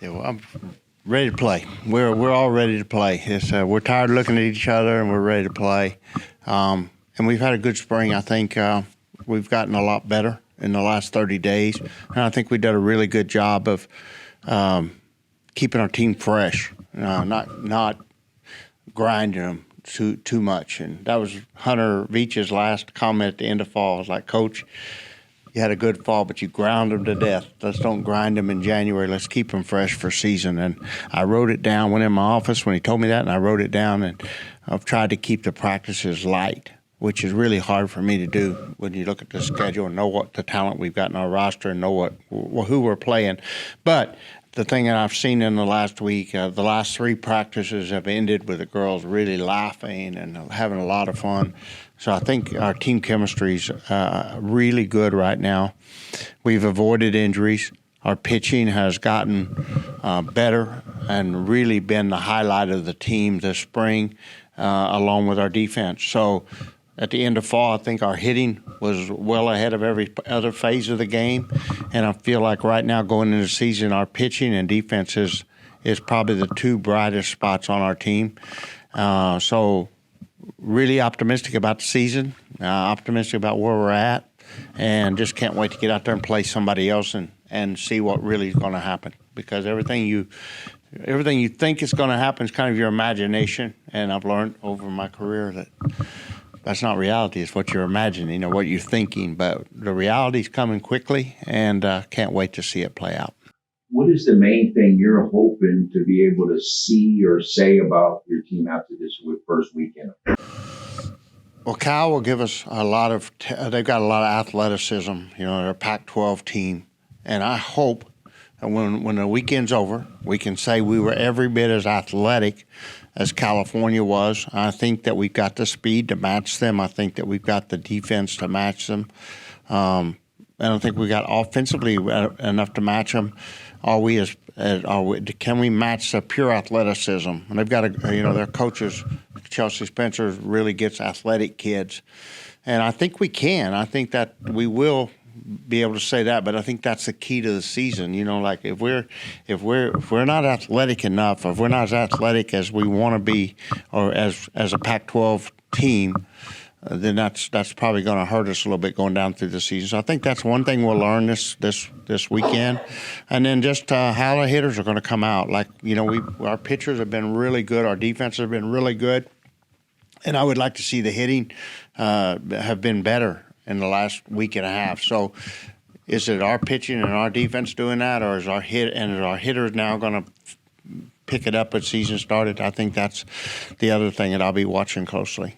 Yeah, well, I'm ready to play. We're all ready to play. We're tired of looking at each other, and we're ready to play. And we've had a good spring. I think we've gotten a lot better in the last 30 days, and I think we did a really good job of keeping our team fresh, not grinding them too much. And that was Hunter Veach's last comment at the end of fall. It was like, Coach, you had a good fall, but you ground them to death. Let's don't grind them in January. Let's keep them fresh for season. And I wrote it down, went in my office when he told me that, and I wrote it down. And I've tried to keep the practices light, which is really hard for me to do when you look at the schedule and know what the talent we've got in our roster and know who we're playing. But the thing that I've seen in the last week, the last 3 practices have ended with the girls really laughing and having a lot of fun. So I think our team chemistry's really good right now. We've avoided injuries. Our pitching has gotten better and really been the highlight of the team this spring, along with our defense. So at the end of fall, I think our hitting was well ahead of every other phase of the game. And I feel like right now going into the season, our pitching and defense is probably the 2 brightest spots on our team. So really optimistic about the season, optimistic about where we're at, and just can't wait to get out there and play somebody else and see what really is going to happen. Because everything you think is going to happen is kind of your imagination. And I've learned over my career that that's not reality. It's what you're imagining or what you're thinking. But the reality's coming quickly, and can't wait to see it play out. What is the main thing you're hoping to be able to see or say about your team after this first weekend? Well, Cal will give us a lot of they've got a lot of athleticism. You know, they're a Pac-12 team. And I hope that when the weekend's over, we can say we were every bit as athletic as California was. I think that we've got the speed to match them. I think that we've got the defense to match them. I don't think we got offensively enough to match them. Can we match the pure athleticism? And they've got their coaches, Chelsea Spencer, really gets athletic kids, and I think we can. I think that we will be able to say that, but I think that's the key to the season. You know, like if we're not athletic enough, or if we're not as athletic as we want to be, or as a Pac-12 team, then that's probably going to hurt us a little bit going down through the season. So I think that's one thing we'll learn this weekend, and then just how the hitters are going to come out. Like, you know, our pitchers have been really good, our defense has been really good, and I would like to see the hitting have been better in the last week and a half. So is it our pitching and our defense doing that, or is our hitters now going to pick it up as season started? I think that's the other thing that I'll be watching closely.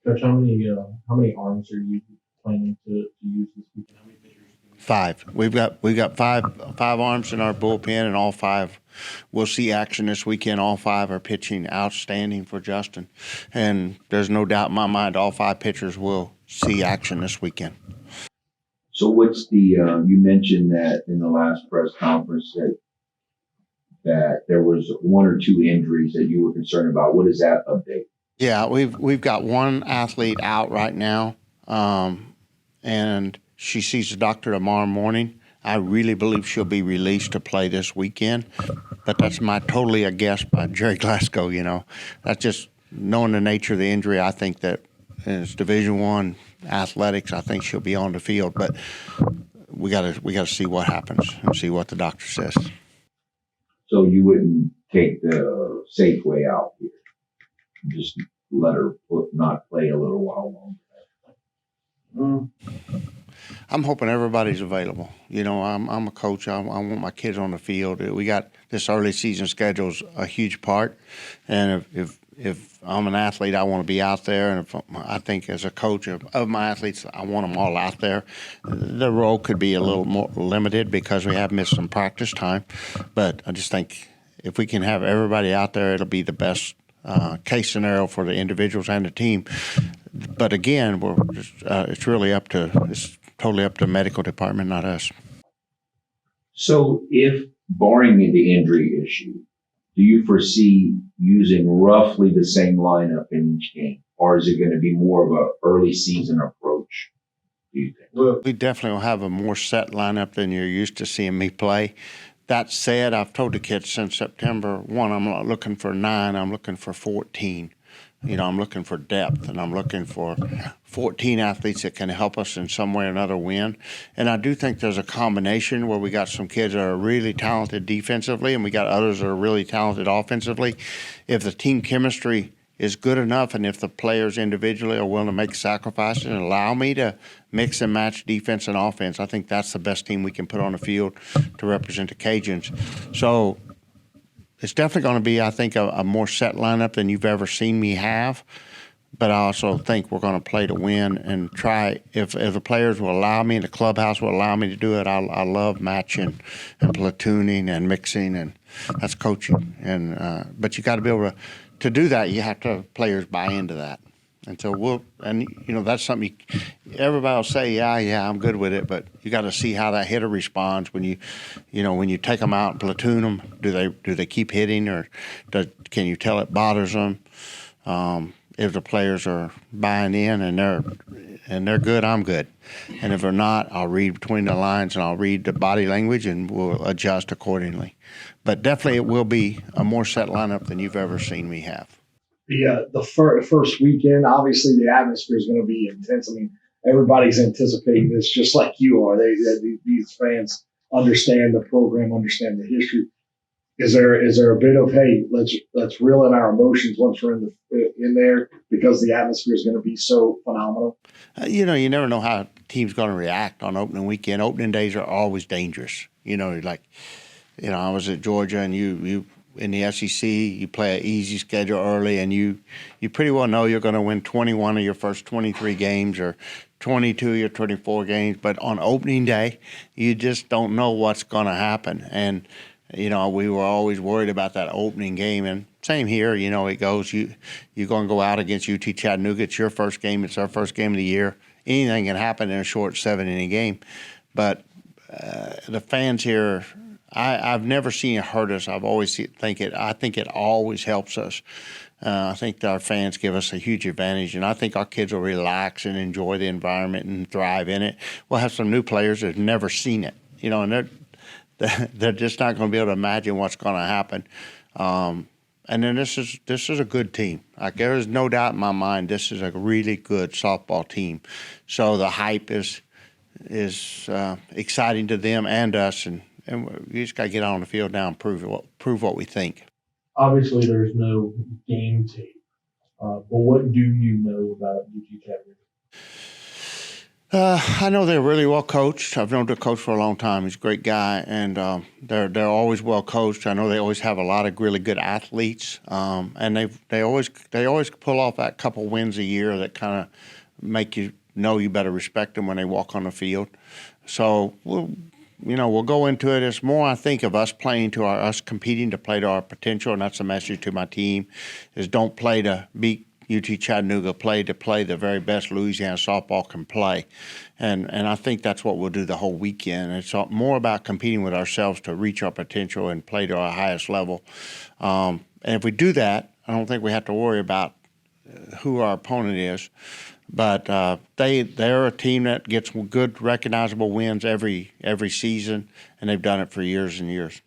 Coach, how many arms are you planning to use this weekend? How many pitchers? 5. We've got five arms in our bullpen, and all 5 will see action this weekend. All 5 are pitching outstanding for Justin, and there's no doubt in my mind all 5 pitchers will see action this weekend. So what's you mentioned that in the last press conference that there was 1 or 2 injuries that you were concerned about. What is that update? Yeah, we've got 1 athlete out right now, and she sees the doctor tomorrow morning. I really believe she'll be released to play this weekend, but that's totally a guess by Gerry Glasco. You know, that's just knowing the nature of the injury. I think that it's Division I athletics. I think she'll be on the field, but we got to see what happens and see what the doctor says. So you wouldn't take the safe way out here? Just let her not play a little while longer. I'm hoping everybody's available. You know, I'm a coach. I want my kids on the field. We got this early season schedule's a huge part, and if I'm an athlete, I want to be out there. And I think as a coach of my athletes, I want them all out there. The role could be a little more limited because we have missed some practice time, but I just think if we can have everybody out there, it'll be the best case scenario for the individuals and the team. But again, it's totally up to the medical department, not us. So if, barring the injury issue, do you foresee using roughly the same lineup in each game? Or is it going to be more of an early season approach, do you think? Well, we definitely will have a more set lineup than you're used to seeing me play. That said, I've told the kids since September 1, I'm not looking for 9, I'm looking for 14. I'm looking for depth, and I'm looking for 14 athletes that can help us in some way or another win. And I do think there's a combination where we got some kids that are really talented defensively, and we got others that are really talented offensively. If the team chemistry is good enough, and if the players individually are willing to make sacrifices and allow me to mix and match defense and offense, I think that's the best team we can put on the field to represent the Cajuns. So it's definitely going to be, I think, a more set lineup than you've ever seen me have. But I also think we're going to play to win and try. If the players will allow me, the clubhouse will allow me to do it, I love matching and platooning and mixing, and that's coaching. And but you got to be able to do that. You have to have players buy into that. And so that's something everybody will say, yeah, I'm good with it, but you got to see how that hitter responds when you take them out and platoon them. Do they keep hitting, or can you tell it bothers them? If the players are buying in and they're good, I'm good. And if they're not, I'll read between the lines and I'll read the body language and we'll adjust accordingly. But definitely it will be a more set lineup than you've ever seen me have. The first weekend, obviously the atmosphere is going to be intense. I mean, everybody's anticipating this just like you are. These fans understand the program, understand the history. Is there a bit of, hey, let's reel in our emotions once we're in there, because the atmosphere is going to be so phenomenal? You never know how a team's going to react on opening weekend. Opening days are always dangerous. I was at Georgia, and you in the SEC, you play an easy schedule early, and you pretty well know you're going to win 21 of your first 23 games or 22 of your 24 games. But on opening day, you just don't know what's going to happen. And, we were always worried about that opening game. And same here, it goes, you're going to go out against UT Chattanooga. It's your first game. It's our first game of the year. Anything can happen in a short 7-inning game. But the fans here, I've never seen it hurt us. I think it always helps us. I think our fans give us a huge advantage, and I think our kids will relax and enjoy the environment and thrive in it. We'll have some new players that have never seen it, and they're just not going to be able to imagine what's going to happen. And then this is a good team. Like, there is no doubt in my mind this is a really good softball team. So the hype is exciting to them and us, and we just got to get on the field now and prove what we think. Obviously, there's no game tape, but what do you know about UT Chattanooga? I know they're really well coached. I've known the coach for a long time. He's a great guy, and they're always well coached. I know they always have a lot of really good athletes, and they always pull off that couple wins a year that kind of make you know you better respect them when they walk on the field. So we'll go into it. It's more, I think, of us playing to us competing to play to our potential, and that's the message to my team: is don't play to beat UT Chattanooga, play to play the very best Louisiana softball can play. And I think that's what we'll do the whole weekend. It's more about competing with ourselves to reach our potential and play to our highest level. And if we do that, I don't think we have to worry about who our opponent is. But they're a team that gets good, recognizable wins every season, and they've done it for years and years.